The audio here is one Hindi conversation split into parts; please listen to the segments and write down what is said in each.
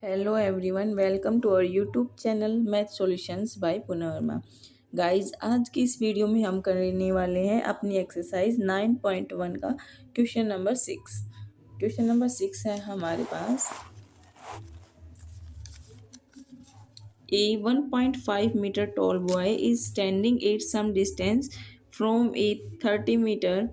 Hello everyone, welcome to our YouTube channel math solutions by Poonam Verma. Guys, आज की इस वीडियो में हम करने वाले हैं अपनी एक्सरसाइज 9.1 का क्वेश्चन नंबर 6। क्वेश्चन नंबर 6 है हमारे पास। A 1.5 meter tall boy is standing at some distance from a 30 meter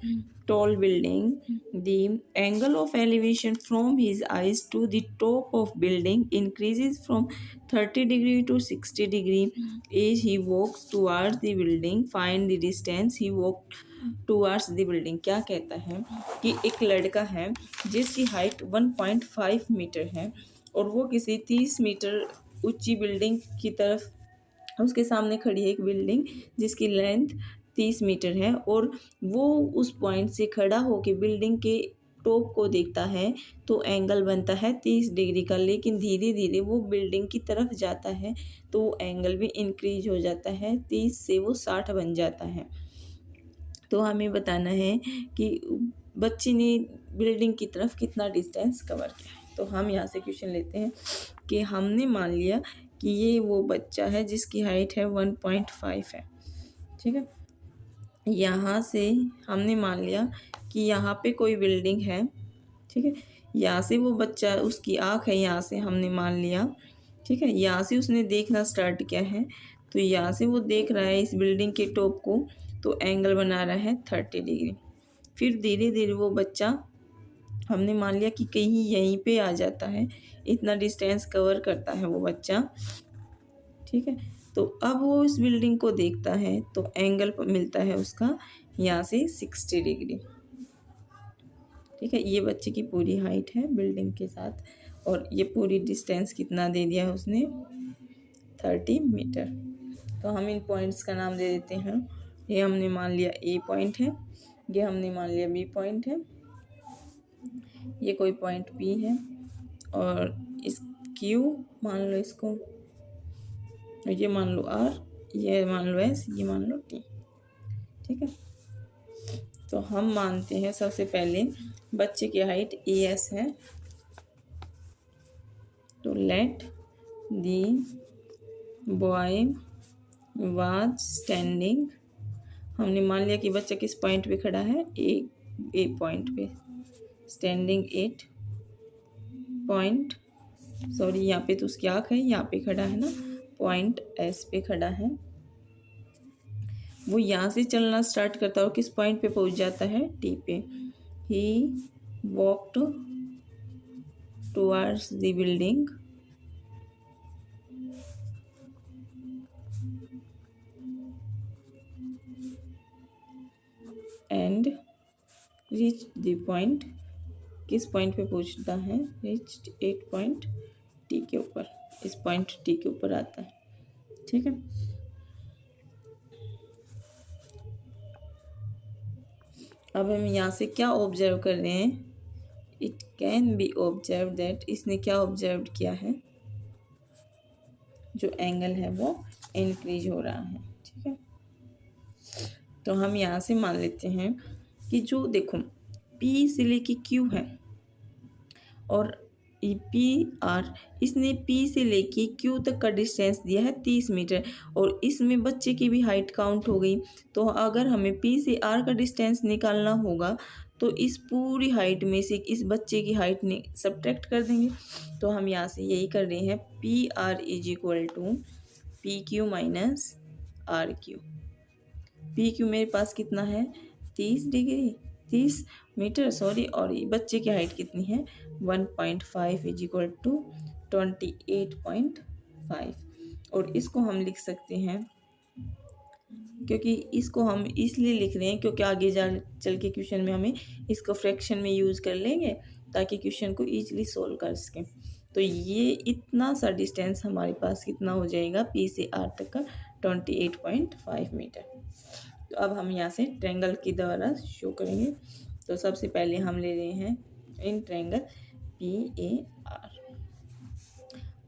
tall building. The angle of elevation from his eyes to the top of building increases from 30 degree to 60 degree as he walks towards the building. Find the distance he walked towards the building. क्या कहता है कि एक लड़का है जिसकी हाइट 1.5 मीटर है और वो किसी 30 मीटर ऊंची बिल्डिंग की तरफ, उसके सामने खड़ी है एक बिल्डिंग जिसकी लेंथ 30 मीटर है और वो उस पॉइंट से खड़ा होकर बिल्डिंग के टॉप को देखता है तो एंगल बनता है 30 डिग्री का। लेकिन धीरे धीरे वो बिल्डिंग की तरफ जाता है तो वो एंगल भी इंक्रीज हो जाता है, 30 से वो 60 बन जाता है। तो हमें बताना है कि बच्चे ने बिल्डिंग की तरफ कितना डिस्टेंस कवर किया है। तो हम यहाँ से क्वेश्चन लेते हैं कि हमने मान लिया कि ये वो बच्चा है जिसकी हाइट है 1.5 है, ठीक है। यहाँ से हमने मान लिया कि यहाँ पे कोई बिल्डिंग है, ठीक है। यहाँ से वो बच्चा, उसकी आँख है, यहाँ से हमने मान लिया, ठीक है। यहाँ से उसने देखना स्टार्ट किया है तो यहाँ से वो देख रहा है इस बिल्डिंग के टॉप को, तो एंगल बना रहा है 30 डिग्री। फिर धीरे धीरे वो बच्चा, हमने मान लिया कि कहीं यहीं पे आ जाता है, इतना डिस्टेंस कवर करता है वो बच्चा, ठीक है। तो अब वो इस बिल्डिंग को देखता है तो एंगल मिलता है उसका यहाँ से 60 डिग्री, ठीक है। ये बच्चे की पूरी हाइट है बिल्डिंग के साथ और ये पूरी डिस्टेंस कितना दे दिया है उसने, 30 मीटर। तो हम इन पॉइंट्स का नाम दे देते हैं। ये हमने मान लिया ए पॉइंट है, ये हमने मान लिया बी पॉइंट है, ये कोई पॉइंट पी है और इस क्यू मान लो इसको, ये मान लो आर, ये मान लो एस, ये मान लो टी, ठीक है। तो हम मानते हैं सबसे पहले बच्चे की हाइट ए एस है, तो let the boy was standing, हमने मान लिया कि बच्चा किस पॉइंट पे खड़ा है, ए पॉइंट पे, स्टैंडिंग एट पॉइंट, सॉरी यहाँ पे तो उसकी आँख है, यहाँ पे खड़ा है ना, पॉइंट एस पे खड़ा है। वो यहाँ से चलना स्टार्ट करता है और किस पॉइंट पे पहुँच जाता है, टी पे। He walked towards the building and reach the point, किस पॉइंट पे पहुँचता है, रीच 8 पॉइंट टी के ऊपर, इस पॉइंट टी के ऊपर आता है, ठीक है। अब हम यहाँ से क्या ऑब्जर्व कर रहे हैं, it can be observe that, इसने क्या ऑब्जर्व किया है, जो एंगल है वो इंक्रीज हो रहा है, ठीक है। तो हम यहाँ से मान लेते हैं कि जो देखो पी से लेके क्यू है और पी आर, इसने पी से लेके क्यू तक का डिस्टेंस दिया है 30 मीटर और इसमें बच्चे की भी हाइट काउंट हो गई। तो अगर हमें पी से आर का डिस्टेंस निकालना होगा तो इस पूरी हाइट में से इस बच्चे की हाइट ने सब्ट्रैक्ट कर देंगे। तो हम यहाँ से यही कर रहे हैं, P R is equal to P Q minus R Q. P Q मेरे पास कितना है, 30 डिग्री, 30 मीटर सॉरी, और बच्चे की हाइट कितनी है, 1.5 इज इक्वल टू 28.5। और इसको हम लिख सकते हैं, क्योंकि इसको हम इसलिए लिख रहे हैं क्योंकि आगे चल के क्वेश्चन में हमें इसको फ्रैक्शन में यूज़ कर लेंगे ताकि क्वेश्चन को ईजिली सोल्व कर सकें। तो ये इतना सा डिस्टेंस हमारे पास कितना हो जाएगा, पी से आर तक का 28.5 मीटर। तो अब हम यहाँ से ट्रायंगल की द्वारा शो करेंगे। तो सबसे पहले हम ले रहे हैं in triangle P A R,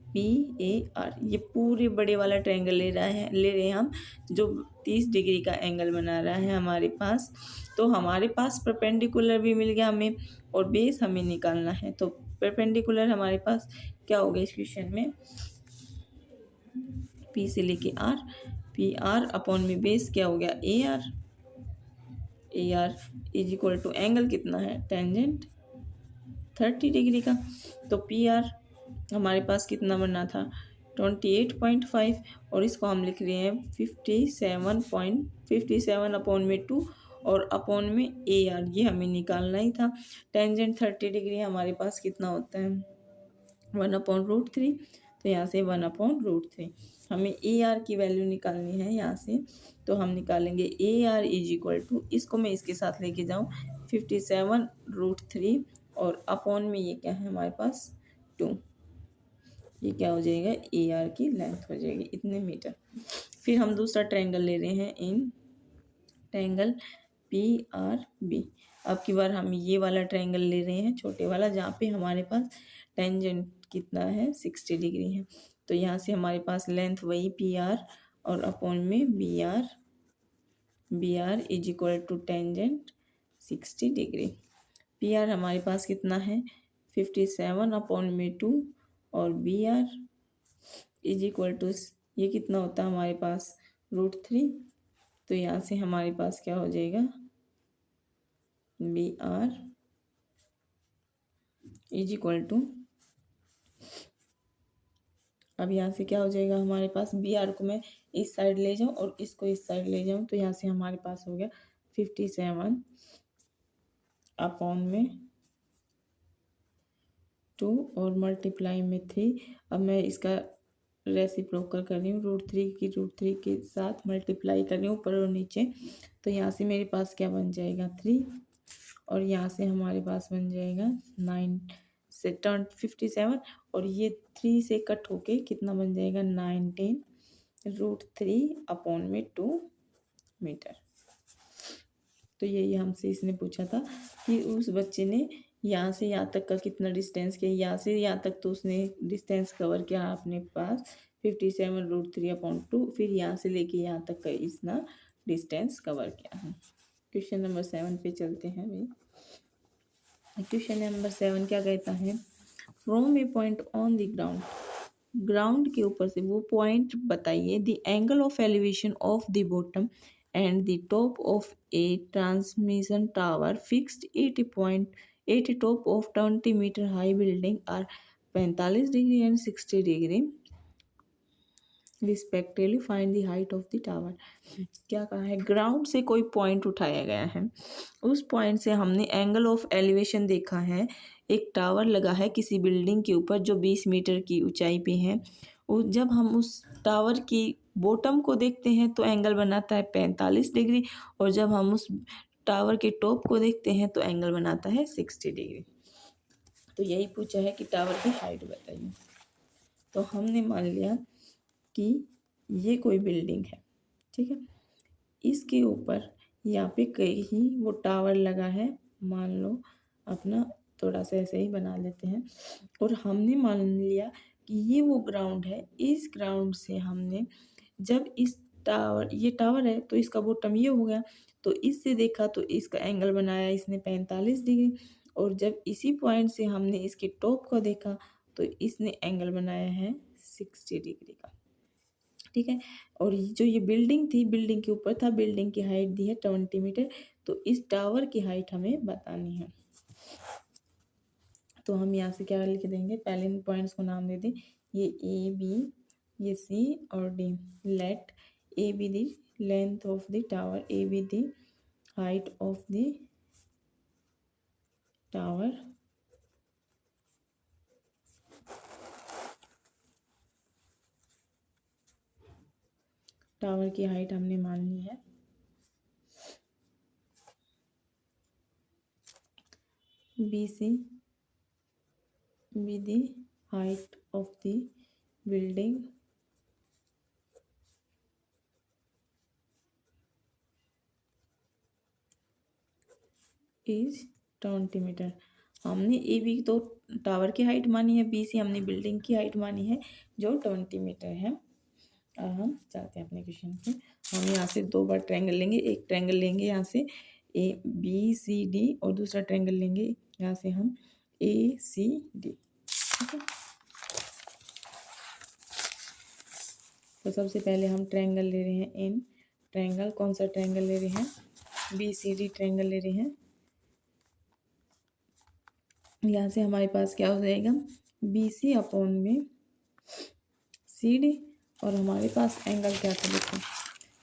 P A R, ये पूरे बड़े वाला ट्रायंगल ले रहे हैं हम, जो 30 डिग्री का एंगल बना रहा है हमारे पास। तो हमारे पास परपेंडिकुलर भी मिल गया हमें और बेस हमें निकालना है। तो परपेंडिकुलर हमारे पास क्या हो गया इस क्वेश्चन में, पी से लेके आर, पी आर अपॉन में बेस क्या हो गया A R, A R is equal to angle कितना है टेंजेंट 30 डिग्री का। तो पी आर हमारे पास कितना बनना था 28.5 और इसको हम लिख रहे हैं 57 अपॉन में 2 और अपॉन में ए आर, ये हमें निकालना ही था। टेंजेंट 30 डिग्री हमारे पास कितना होता है 1/√3, तो यहाँ से 1/√3 हमें ए आर की वैल्यू निकालनी है यहाँ से, तो हम निकालेंगे A R is equal to, इसको मैं इसके साथ लेके जाऊँ 57√3 और अपॉन में ये क्या है हमारे पास 2, ये क्या हो जाएगा ए आर की लेंथ हो जाएगी इतने मीटर। फिर हम दूसरा ट्रायंगल ले रहे हैं in triangle P R B. अब की बार हम ये वाला ट्रायंगल ले रहे हैं छोटे वाला, जहाँ पे हमारे पास टेंजेंट कितना है 60 डिग्री है। तो यहाँ से हमारे पास लेंथ वही पी आर और अपॉन में B R is equal to tangent 60 degree. P R हमारे पास कितना है 57 अपॉन में 2 और B R is equal to ये कितना होता है हमारे पास √3, तो यहाँ से हमारे पास क्या हो जाएगा B R is equal to, अब यहाँ से क्या हो जाएगा हमारे पास बी आर को मैं इस साइड ले जाऊँ और इसको इस साइड ले जाऊँ, तो यहाँ से हमारे पास हो गया 57 अपॉन में 2 और मल्टीप्लाई में 3। अब मैं इसका रेसिप्रोकल कर रही हूँ √3 के साथ मल्टीप्लाई कर रही हूँ ऊपर और नीचे, तो यहाँ से मेरे पास क्या बन जाएगा 3 और यहाँ से हमारे पास बन जाएगा 9 से 57 और ये 3 से कट होके कितना बन जाएगा 19√3 अपॉन में 2 मीटर। तो यही हमसे इसने पूछा था कि उस बच्चे ने यहाँ से यहाँ तक का कितना डिस्टेंस किया, यहाँ से यहाँ तक तो उसने डिस्टेंस कवर किया अपने पास 57√3 अपॉन 2, फिर यहाँ से लेके यहाँ तक का इतना डिस्टेंस कवर किया है। क्वेश्चन नंबर 7 पे चलते हैं भाई। क्वेश्चन नंबर 7 क्या कहता है, from a point on the ground, ground के ऊपर से वो पॉइंट बताइए, the angle of elevation of the bottom and the top of a transmission tower fixed at top of 20 metre high building are 45 degree and 60 degree respectively, find the height of the tower. क्या कहा है, ग्राउंड से कोई पॉइंट उठाया गया है, उस पॉइंट से हमने एंगल ऑफ एलिवेशन देखा है, एक टावर लगा है किसी बिल्डिंग के ऊपर जो 20 मीटर की ऊंचाई पे है। जब हम उस टावर की बॉटम को देखते हैं तो एंगल बनाता है 45 डिग्री और जब हम उस टावर के टॉप को देखते हैं तो एंगल बनाता है 60 डिग्री। तो यही पूछा है कि टावर की हाइट बताइए। तो हमने मान लिया कि ये कोई बिल्डिंग है, ठीक है, इसके ऊपर यहाँ पे कहीं वो टावर लगा है, मान लो अपना थोड़ा सा ऐसे ही बना लेते हैं, और हमने मान लिया कि ये वो ग्राउंड है। इस ग्राउंड से हमने जब इस टावर, ये टावर है तो इसका बॉटम ये हो गया, तो इससे देखा तो इसका एंगल बनाया इसने 45 डिग्री, और जब इसी पॉइंट से हमने इसके टॉप को देखा तो इसने एंगल बनाया है 60 डिग्री का, ठीक है। और जो ये बिल्डिंग थी, बिल्डिंग के ऊपर था, बिल्डिंग की हाइट दी है 20 मीटर, तो इस टावर की हाइट हमें बतानी है। तो हम यहाँ से क्या लिख देंगे, पहले इन पॉइंट्स को नाम दे दें, ये ए बी, ये सी और D. Let A B the length of the tower, A B the height of the tower, tower की हाइट हमने मान ली है। B C B the height of the building is 20 metre. हमने ए बी तो टावर की हाइट मानी है, बी सी हमने बिल्डिंग की हाइट मानी है जो 20 मीटर है। अब हम चलते हैं अपने क्वेश्चन पे। हम यहाँ से 2 बार ट्रायंगल लेंगे, एक ट्रायंगल लेंगे यहाँ से ए बी सी डी और दूसरा ट्रायंगल लेंगे यहाँ से हम ACD। ठीक है, तो सबसे पहले हम ट्रायंगल ले रहे हैं इन ट्रायंगल। कौन सा ट्रायंगल ले रहे हैं? BCD ट्रायंगल ले रहे हैं। यहाँ से हमारे पास क्या हो जाएगा? BC अपॉन में CD, और हमारे पास एंगल क्या था देखो,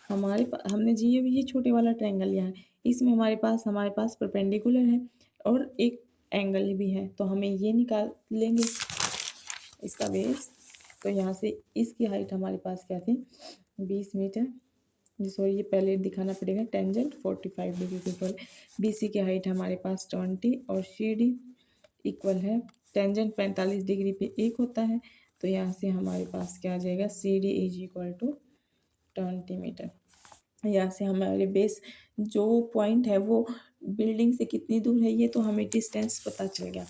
हमारे पास हमने जी ये छोटे वाला ट्रायंगल लिया है, इसमें हमारे पास परपेंडिकुलर है और एक एंगल भी है, तो हमें ये निकाल लेंगे इसका बेस। तो यहाँ से इसकी हाइट हमारे पास क्या थी? 20 मीटर। सॉरी, ये पहले दिखाना पड़ेगा। टेंजेंट 45 डिग्री के इक्वल। BC की हाइट हमारे पास 20 और CD इक्वल है टेंजेंट 45 डिग्री पे एक होता है, तो यहाँ से हमारे पास क्या आ जाएगा? CD is equal to 20 metre. यहाँ से हमारे बेस जो पॉइंट है वो बिल्डिंग से कितनी दूर है, ये तो हमें डिस्टेंस पता चल गया।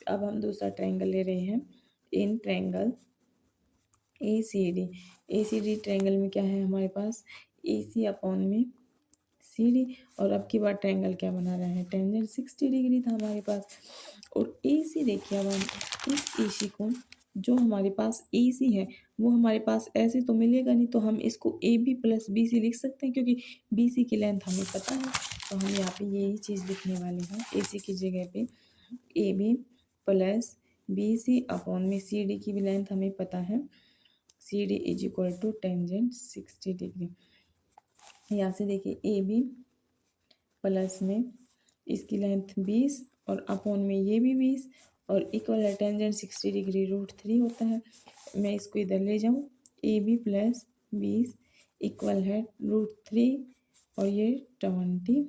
अब हम दूसरा ट्रायंगल ले रहे हैं इन ट्रायंगल ACD ट्रायंगल में क्या है हमारे पास? AC अपॉन में CD, और अब की बार ट्रायंगल क्या बना रहा है? टेंजेंट 60 डिग्री था हमारे पास। और AC देखिए, अब हम इस AC को, जो हमारे पास AC है वो हमारे पास ऐसे तो मिलेगा नहीं, तो हम इसको AB प्लस BC लिख सकते हैं, क्योंकि BC की लेंथ हमें पता है, तो हम यहाँ पे यही चीज़ लिखने वाले हैं। AC की जगह पे AB प्लस BC अपॉन में CD की भी लेंथ हमें पता है। CD is equal to tangent 60 degree. यहाँ से देखिए AB प्लस में इसकी लेंथ 20 और अपॉन में ये भी 20 और इक्वल है टेंजेंट 60 डिग्री √3 होता है। मैं इसको इधर ले जाऊँ, AB प्लस 20 इक्वल है √3 और ये 20,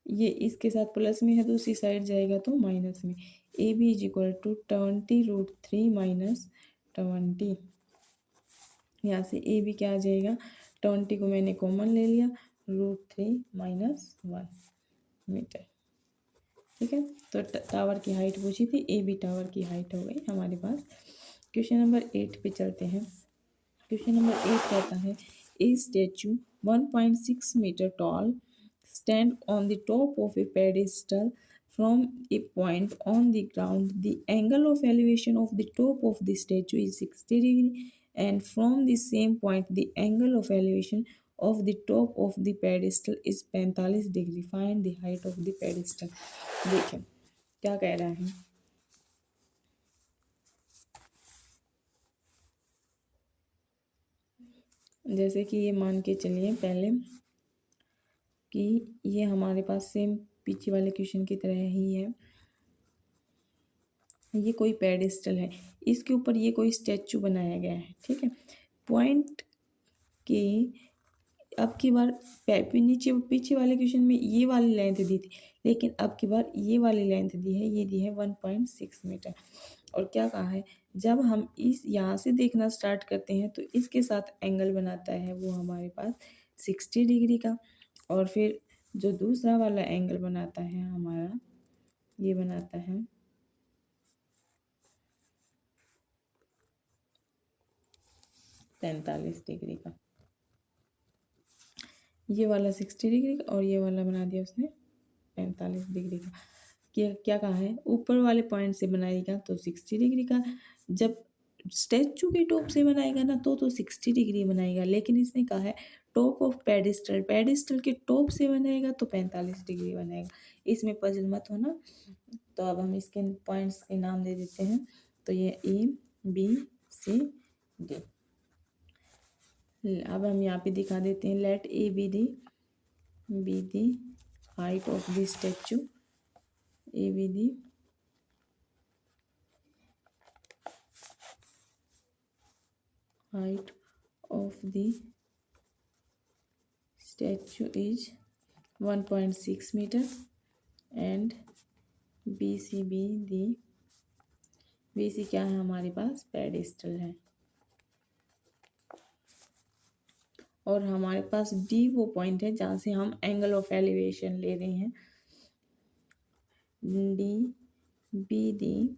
ये इसके साथ प्लस में है, दूसरी साइड जाएगा तो माइनस में। AB is equal to 20 √3 minus 20। यहाँ से AB क्या आ जाएगा? 20 को मैंने कॉमन ले लिया, √3 माइनस 1 मीटर। ठीक है, तो टावर की हाइट पूछी थी, AB टावर की हाइट हो गई हमारे पास। क्वेश्चन नंबर 8 पे चलते हैं। क्वेश्चन नंबर 8 कहता है a statue 1.6 metre tall stand on the top of a pedestal from a point on the ground. The angle of elevation of the top of the statue is 60 degree, and from the same point the angle of elevation of the top of the pedestal is 45 degree. Find the height of the pedestal. देखें क्या कह रहा है। जैसे कि ये मान के चलिए पहले कि ये हमारे पास सेम पीछे वाले क्वेश्चन की तरह ही है। ये कोई पेडिस्टल है, इसके ऊपर ये कोई स्टैचू बनाया गया है। ठीक है, पॉइंट के अब की बार नीचे पीछे वाले क्वेश्चन में ये वाली लेंथ दी थी, लेकिन अब की बार ये वाली लेंथ दी है, ये दी है 1.6 मीटर। और क्या कहा है? जब हम इस यहाँ से देखना स्टार्ट करते हैं तो इसके साथ एंगल बनाता है वो हमारे पास 60 डिग्री का, और फिर जो दूसरा वाला एंगल बनाता है हमारा, ये बनाता है 45 डिग्री का। ये वाला 60 डिग्री का और ये वाला बना दिया उसने 45 डिग्री का। क्या कहा है? ऊपर वाले पॉइंट से बनाएगा तो 60 डिग्री का, जब स्टैचू के टॉप से बनाएगा ना तो 60 डिग्री बनाएगा, लेकिन इसने कहा है टॉप ऑफ पेडिस्टल के टॉप से बनाएगा तो 45 डिग्री बनाएगा। इसमें पजल मत होना। तो अब हम इसके पॉइंट्स के नाम दे देते हैं। तो ये ABCD। अब हम यहाँ पे दिखा देते हैं। Let A B the height of the statue. A B the height of the statue is 1.6 meter, and BC क्या है हमारे पास? पेडिस्टल है। और हमारे पास D वो पॉइंट है जहाँ से हम एंगल ऑफ एलिवेशन ले रहे हैं। D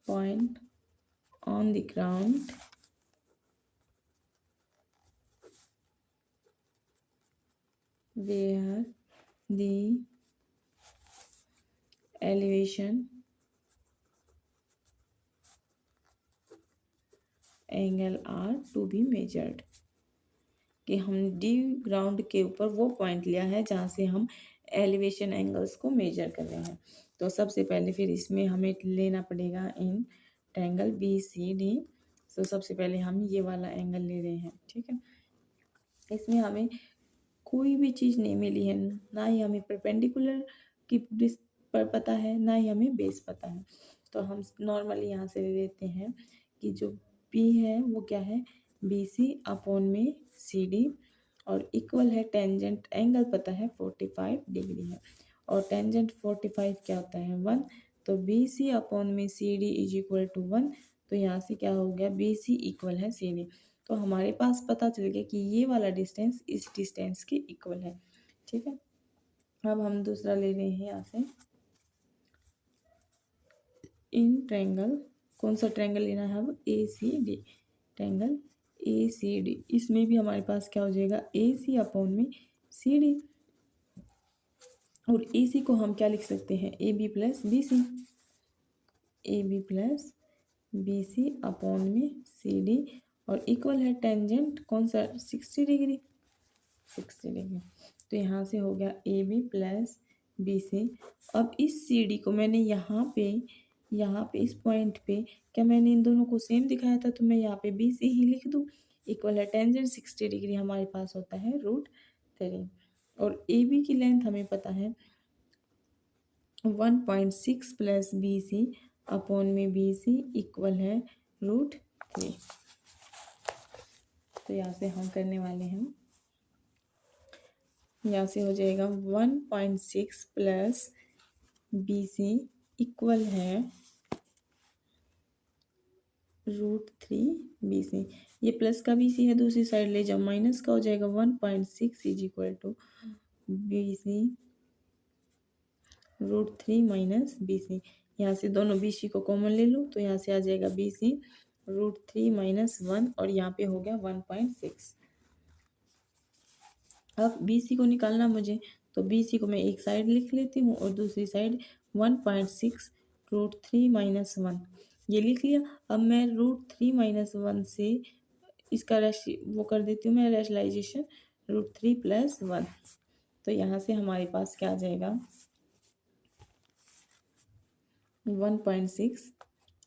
point on the ground where the elevation angle are to be measured, कि हम डी ग्राउंड के ऊपर वो पॉइंट लिया है जहाँ से हम एलिवेशन एंगल्स को मेजर कर रहे हैं। तो सबसे पहले फिर इसमें हमें लेना पड़ेगा in triangle B C D. तो सबसे पहले हम ये वाला एंगल ले रहे हैं, ठीक है। इसमें हमें कोई भी चीज़ नहीं मिली है, ना ही हमें परपेंडिकुलर की पर पता है, ना ही हमें बेस पता है। तो हम नॉर्मली यहाँ से ले लेते हैं कि जो पी है वो क्या है, बी सी अपॉन में सी डी, और इक्वल है टेंजेंट एंगल पता है 45 डिग्री है, और टेंजेंट 45 क्या होता है 1। तो बी सी अपॉन में C D is equal to 1। तो यहाँ से क्या हो गया, बी सी इक्वल है सी डी। तो हमारे पास पता चल गया कि ये वाला डिस्टेंस इस डिस्टेंस के इक्वल है, ठीक है। अब हम दूसरा ले रहे हैं यहाँ से इन ट्रायंगल, कौन सा ट्रायंगल लेना है अब, A C D, triangle A C D. इसमें भी हमारे पास क्या हो जाएगा, ए सी अपॉन में सी डी, और ए सी को हम क्या लिख सकते हैं, A B plus B C, A B plus B C upon में सी डी, और इक्वल है टेंजेंट कौन सा 60 डिग्री, 60 डिग्री। तो यहाँ से हो गया A B plus B C. अब इस सी डी को मैंने यहाँ पे इस पॉइंट पे, क्या मैंने इन दोनों को सेम दिखाया था, तो मैं यहाँ पे बी सी ही लिख दूँ। इक्वल है टेंजेंट 60 डिग्री हमारे पास होता है √3, और ए बी की लेंथ हमें पता है 1.6 प्लस बी सी अपॉन में बी सी इक्वल है √3। तो यहाँ से हम करने वाले हैं, यहाँ से हो जाएगा 1.6 प्लस बी सी इक्वल है √3 बी सी। ये प्लस का बी सी है, दूसरी साइड ले जाओ माइनस का हो जाएगा 1.6 is equal to B C √3 minus B C. यहाँ से दोनों बी सी को कॉमन ले लो, तो यहाँ से आ जाएगा बी सी √3 माइनस 1, और यहाँ पे हो गया 1.6। अब बी सी को निकालना मुझे, तो बी सी को मैं एक साइड लिख लेती हूँ और दूसरी साइड 1.6 √3 माइनस 1 ये लिख लिया। अब मैं √3 माइनस 1 से इसका वो कर देती हूँ मैं रैशनलाइजेशन, √3 प्लस 1। तो यहाँ से हमारे पास क्या आ जाएगा 1.6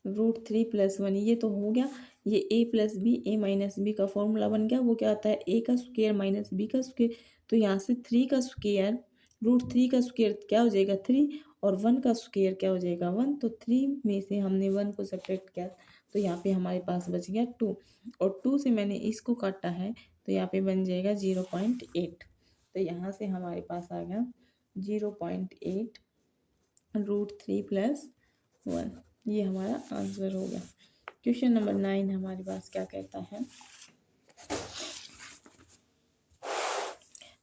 √3 प्लस 1, ये तो हो गया। ये a plus B, A minus B का फॉर्मूला बन गया। वो क्या आता है, a का स्क्वायर माइनस b का स्क्वायर। तो यहाँ से 3 का स्क्वायर, √3 का स्क्वायर क्या हो जाएगा 3, और 1 का स्क्वायर क्या हो जाएगा 1। तो 3 में से हमने 1 को सब्ट्रैक्ट किया, तो यहाँ पे हमारे पास बच गया 2, और 2 से मैंने इसको काटा है, तो यहाँ पे बन जाएगा 0.8। तो यहाँ से हमारे पास आ गया 0.8 √3 प्लस 1। ये हमारा आंसर हो गया। क्वेश्चन नंबर 9 हमारे पास क्या कहता है,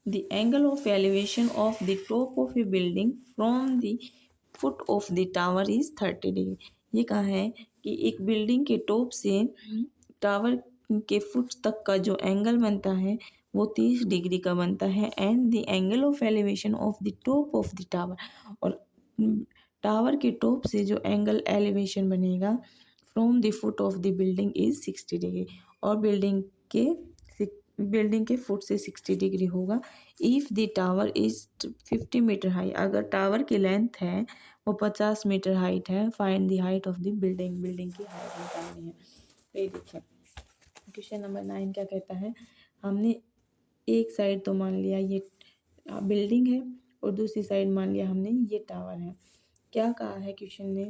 the angle of elevation of the top of A building from the foot of the tower is 30 degree. ये कहा है कि एक बिल्डिंग के टॉप से टावर के फुट तक का जो एंगल बनता है वो 30 डिग्री का बनता है, and the angle of elevation of the top of the tower, और टावर के टॉप से जो एंगल एलिवेशन बनेगा from the foot of the building is 60 degree, और बिल्डिंग के फुट से 60 डिग्री होगा। If the tower is 50 metre high, अगर टावर की लेंथ है वो 50 मीटर हाइट है, find the height of the building, building की हाइट निकालनी है। तो ये देखिए क्वेश्चन नंबर 9 क्या कहता है, हमने एक साइड तो मान लिया ये बिल्डिंग है, और दूसरी साइड मान लिया हमने ये टावर है। क्या कहा है क्वेश्चन ने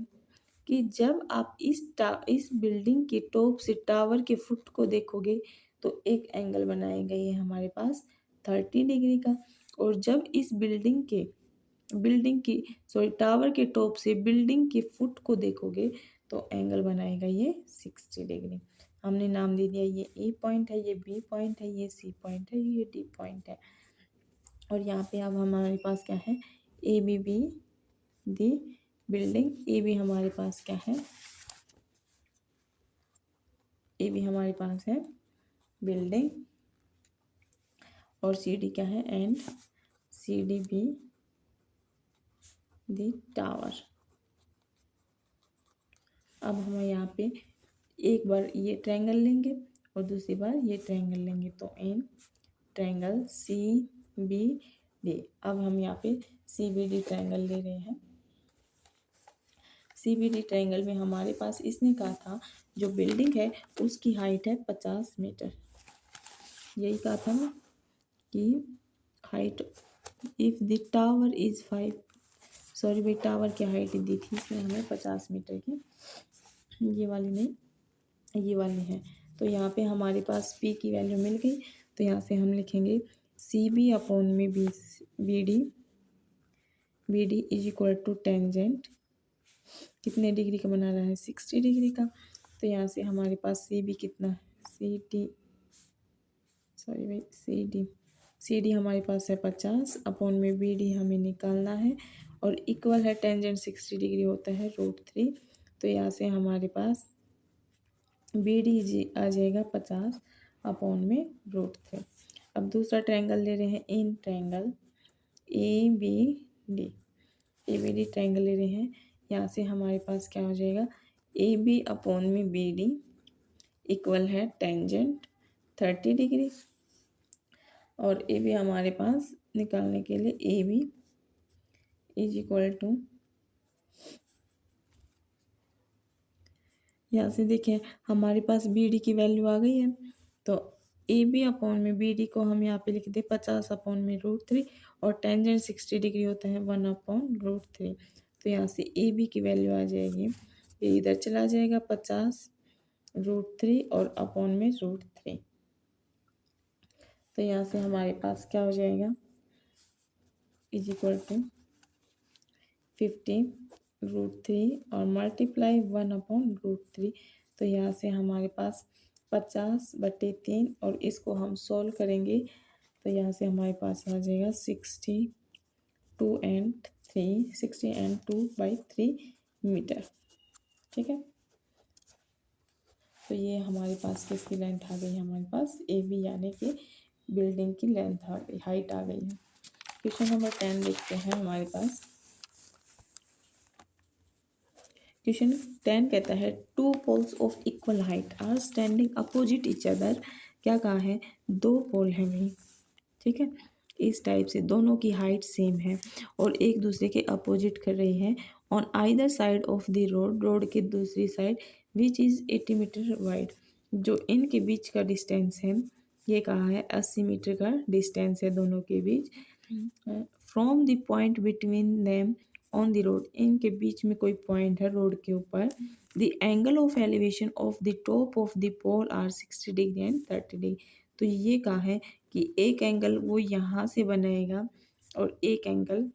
कि जब आप इस बिल्डिंग के टॉप से टावर के फुट को देखोगे तो एक एंगल बनाएगा ये हमारे पास 30 डिग्री का, और जब इस टावर के टॉप से बिल्डिंग के फुट को देखोगे तो एंगल बनाएगा ये 60 डिग्री। हमने नाम दे दिया, ये ए पॉइंट है, ये बी पॉइंट है, ये सी पॉइंट है, ये डी पॉइंट है। और यहाँ पे अब हमारे पास क्या है, A B be the building, A B हमारे पास क्या है, ए बी हमारे पास है बिल्डिंग, और सी डी क्या है, and C D be the tower. अब हम यहाँ पे एक बार ये ट्रायंगल लेंगे और दूसरी बार ये ट्रायंगल लेंगे, तो in triangle C B D. अब हम यहाँ पे सी बी डी ट्रायंगल ले रहे हैं। सी बी डी ट्रायंगल में हमारे पास इसने कहा था जो बिल्डिंग है उसकी हाइट है 50 मीटर। यही कहा था ना कि height if the tower is 5, sorry भाई टावर की हाइट दी थी इसने हमें 50 मीटर की, ये वाली नहीं, ये वाली है। तो यहाँ पे हमारे पास पी की वैल्यू मिल गई, तो यहाँ से हम लिखेंगे सी बी अपॉन में B D is equal to tangent, कितने डिग्री का बना रहा है 60 डिग्री का। तो यहाँ से हमारे पास सी बी कितना है, सी डी हमारे पास है 50 अपॉन में बी डी हमें निकालना है, और इक्वल है टेंजेंट 60 डिग्री होता है √3। तो यहाँ से हमारे पास बी डी आ जाएगा 50 अपॉन में √3। अब दूसरा ट्रायंगल ले रहे हैं, in triangle A B D triangle ले रहे हैं। यहाँ से हमारे पास क्या हो जाएगा, ए बी अपॉन में बी डी इक्वल है टेंजेंट 30 डिग्री, और ए बी हमारे पास निकालने के लिए A B is equal to, यहाँ से देखें हमारे पास बी डी की वैल्यू आ गई है, तो ए बी अपॉन में बी डी को हम यहाँ पे लिख दे 50 अपॉन में √3, और टेंजेंट 60 डिग्री होता है 1 अपॉन √3। तो यहाँ से ए बी की वैल्यू आ जाएगी, ये इधर चला जाएगा 50 √3 और अपॉन में √3। तो यहाँ से हमारे पास क्या हो जाएगा, इज इक्वल टू 50 √3 और मल्टीप्लाई 1 अपॉन √3। तो यहाँ से हमारे पास 50/3, और इसको हम सॉल्व करेंगे तो यहाँ से हमारे पास आ जाएगा 60/2 मीटर। ठीक है, तो ये हमारे पास किसकी लेंथ आ गई, हमारे पास ए बी यानी कि बिल्डिंग की लेंथ आ गई, हाइट आ गई है। क्वेश्चन नंबर 10 देखते हैं हमारे पास। क्वेश्चन 10 कहता है 2 poles of equal height are standing opposite each other. क्या कहा है, 2 पोल हैं भाई, ठीक है, इस टाइप से दोनों की हाइट सेम है और एक दूसरे के अपोजिट कर रही है on either side of the road के दूसरी side which is 80 metre wide. जो इनके बीच का डिस्टेंस है, ये कहा है 80 मीटर का डिस्टेंस है दोनों के बीच। From the point between them on the road, इनके बीच में कोई पॉइंट है रोड के ऊपर। The angle of elevation of the top of the pole are 60 degree and 30 degree. तो ये कहा है कि एक एंगल वो यहाँ से बनाएगा और एक एंगल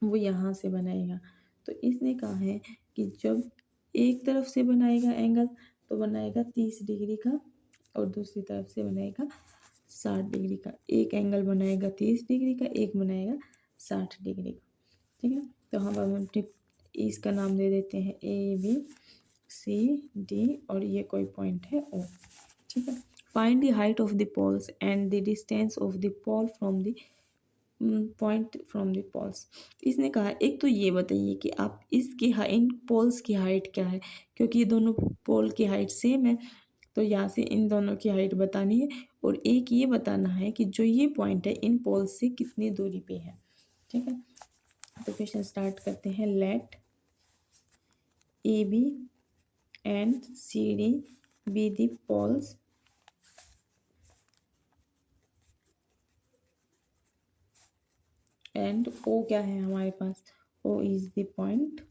वो यहाँ से बनाएगा। तो इसने कहा है कि जब एक तरफ से बनाएगा एंगल तो बनाएगा 30 डिग्री का, और दूसरी तरफ से बनाएगा 60 डिग्री का। एक एंगल बनाएगा 30 डिग्री का, एक बनाएगा 60 डिग्री का। ठीक है, तो हम इसका नाम दे देते हैं ए बी सी डी, और ये कोई पॉइंट है ओ। ठीक है, find the height of the poles and the distance of the pole from the point from the poles. इसने कहा एक तो ये बताइए कि आप इसकी इन पोल्स की हाइट क्या है, क्योंकि ये दोनों पोल की हाइट सेम है, तो यहाँ से इन दोनों की हाइट बतानी है, और एक ये बताना है कि जो ये पॉइंट है इन पोल्स से कितनी दूरी पे है। ठीक है, तो क्वेश्चन स्टार्ट करते हैं। Let A B and C D be the poles and O क्या है हमारे पास, ओ इज द पॉइंट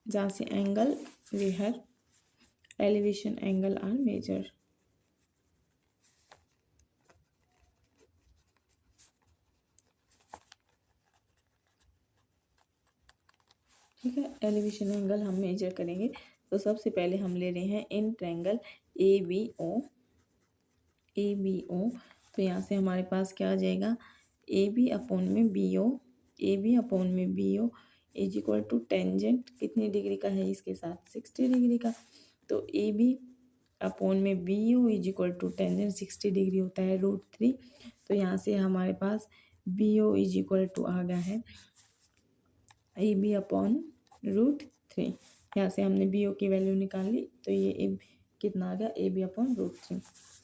जहाँ से angle where elevation angle are measure. ठीक है, एलिवेशन एंगल हम मेजर करेंगे। तो सबसे पहले हम ले रहे हैं in triangle A B O, तो यहाँ से हमारे पास क्या आ जाएगा, ए बी अपॉन में B O, is equal to tangent कितनी डिग्री का है इसके साथ 60 डिग्री का। तो ए बी अपॉन में B O is equal to tangent 60 degree होता है √3। तो यहाँ से हमारे पास B O is equal to आ गया है ए बी अपॉन √3। यहाँ से हमने बी ओ की वैल्यू निकाल ली, तो ये ए कितना आ गया, ए बी अपॉन √3।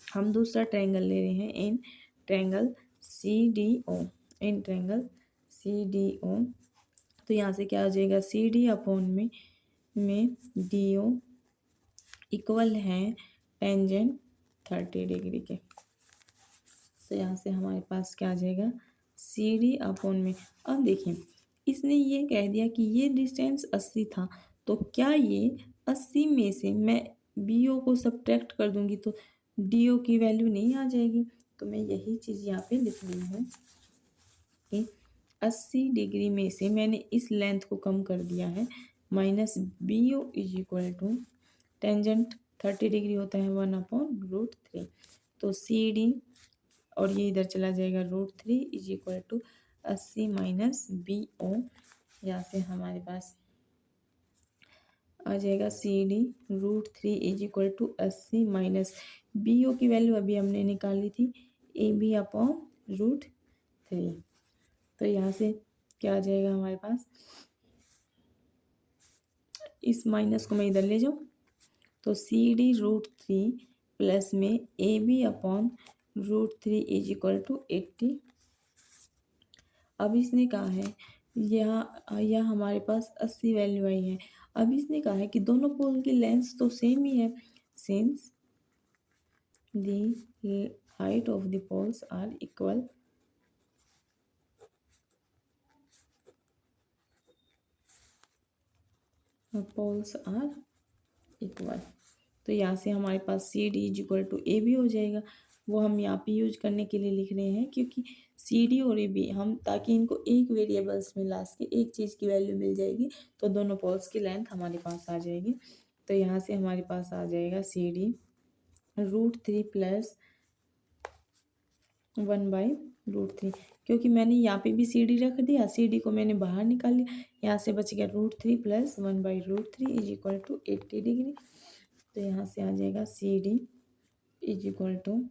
हम दूसरा ट्रायंगल ले रहे हैं, in triangle C D O, in triangle C D O. तो यहाँ से क्या हो जाएगा, सी डी अपॉन में डी ओ इक्वल है टेंजेंट 30 डिग्री के। तो यहाँ से हमारे पास क्या आ जाएगा, सी डी अपॉन में। अब देखिए इसने ये कह दिया कि ये डिस्टेंस 80 था, तो क्या ये 80 में से मैं बी ओ को सब्ट्रैक्ट कर दूंगी तो डी ओ की वैल्यू नहीं आ जाएगी। तो मैं यही चीज़ यहाँ पे लिख रही हूँ कि 80 डिग्री में से मैंने इस लेंथ को कम कर दिया है, minus B O is equal to tangent 30 degree होता है 1/√3। तो सी डी और ये इधर चला जाएगा √3 is equal to 80 minus B O. यहाँ से हमारे पास आ जाएगा C D √3 is equal to 80 minus B O की वैल्यू अभी हमने निकाली थी ए बी अपॉन √3। तो यहाँ से क्या आ जाएगा हमारे पास, इस माइनस को मैं इधर ले जाऊँ तो सी डी √3 प्लस में A B upon √3 is equal to 80। अब इसने कहा है यहाँ हमारे पास 80 वैल्यू आई है। अब इसने कहा है कि दोनों पोल की लेंथ तो सेम ही है, since the height of the poles are equal, poles are equal. तो यहाँ से हमारे पास C D is equal to A B हो जाएगा। वो हम यहाँ पे यूज करने के लिए लिख रहे हैं क्योंकि सी डी और ए बी हम, ताकि इनको एक वेरिएबल्स में ला सके, एक चीज़ की वैल्यू मिल जाएगी तो दोनों पोल्स की लेंथ हमारे पास आ जाएगी। तो यहाँ से हमारे पास आ जाएगा सी डी √3 प्लस 1/√3, क्योंकि मैंने यहाँ पे भी सी डी रख दिया, सी डी को मैंने बाहर निकाल लिया, यहाँ से बच गया √3 plus 1/√3 is equal to 80 degree. तो यहाँ से आ जाएगा C D is equal to,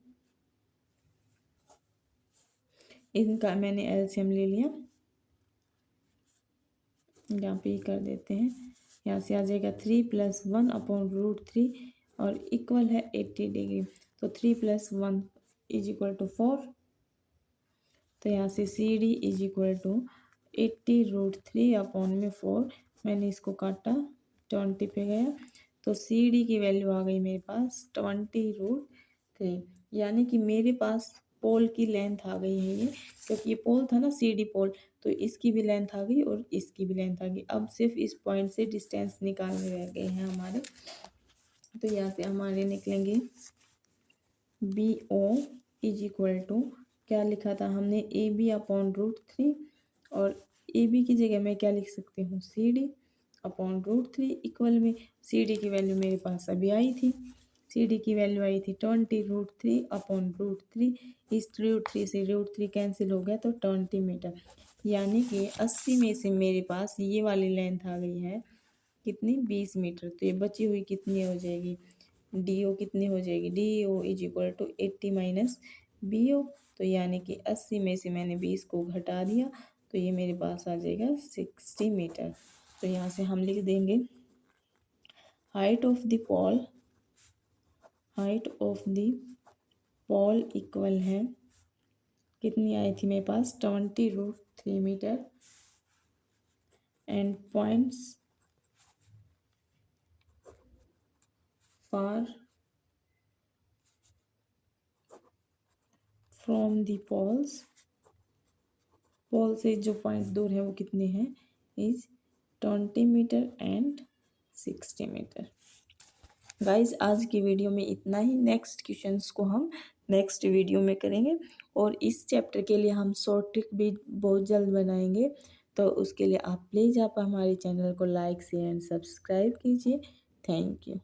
इनका मैंने एलसीएम ले लिया, यहाँ पे ही कर देते हैं। यहाँ से आ जाएगा 3 प्लस 1/√3 और इक्वल है 80 डिग्री। तो 3 प्लस 1 इज इक्वल टू 4। तो यहाँ से C D is equal to 80√3 upon में 4, मैंने इसको काटा 20 पे गया, तो सी डी की वैल्यू आ गई मेरे पास 20√3। यानी कि मेरे पास पोल की लेंथ आ गई है ये, क्योंकि ये पोल था ना सी डी पोल, तो इसकी भी लेंथ आ गई और इसकी भी लेंथ आ गई। अब सिर्फ इस पॉइंट से डिस्टेंस निकालने रह गए हैं हमारे। तो यहाँ से हमारे निकलेंगे B O is equal to, क्या लिखा था हमने, ए बी अपॉन √3, और ए बी की जगह मैं क्या लिख सकती हूँ, सी डी अपॉन √3 इक्वल में सी डी की वैल्यू मेरे पास अभी आई थी, सी डी की वैल्यू आई थी 20√3 अपॉन √3। इस √3 से √3 कैंसिल हो गया तो 20 मीटर, यानी कि 80 में से मेरे पास ये वाली लेंथ आ गई है कितनी, 20 मीटर। तो ये बची हुई कितनी हो जाएगी, डी ओ कितनी हो जाएगी, D O is equal to 80 minus B O. तो यानी कि 80 में से मैंने 20 को घटा दिया, तो ये मेरे पास आ जाएगा 60 मीटर। तो यहाँ से हम लिख देंगे height of the pole, height of the pole equal है, कितनी आई थी मेरे पास, 20√3 metre, and points far from the poles, pole से जो पॉइंट दूर है वो कितने हैं, is 20 metre and 60 metre. Guys आज की वीडियो में इतना ही, नेक्स्ट क्वेश्चंस को हम नेक्स्ट वीडियो में करेंगे, और इस चैप्टर के लिए हम शॉर्ट ट्रिक भी बहुत जल्द बनाएंगे। तो उसके लिए आप प्लीज़ आप हमारे चैनल को लाइक शेयर एंड सब्सक्राइब कीजिए। Thank you.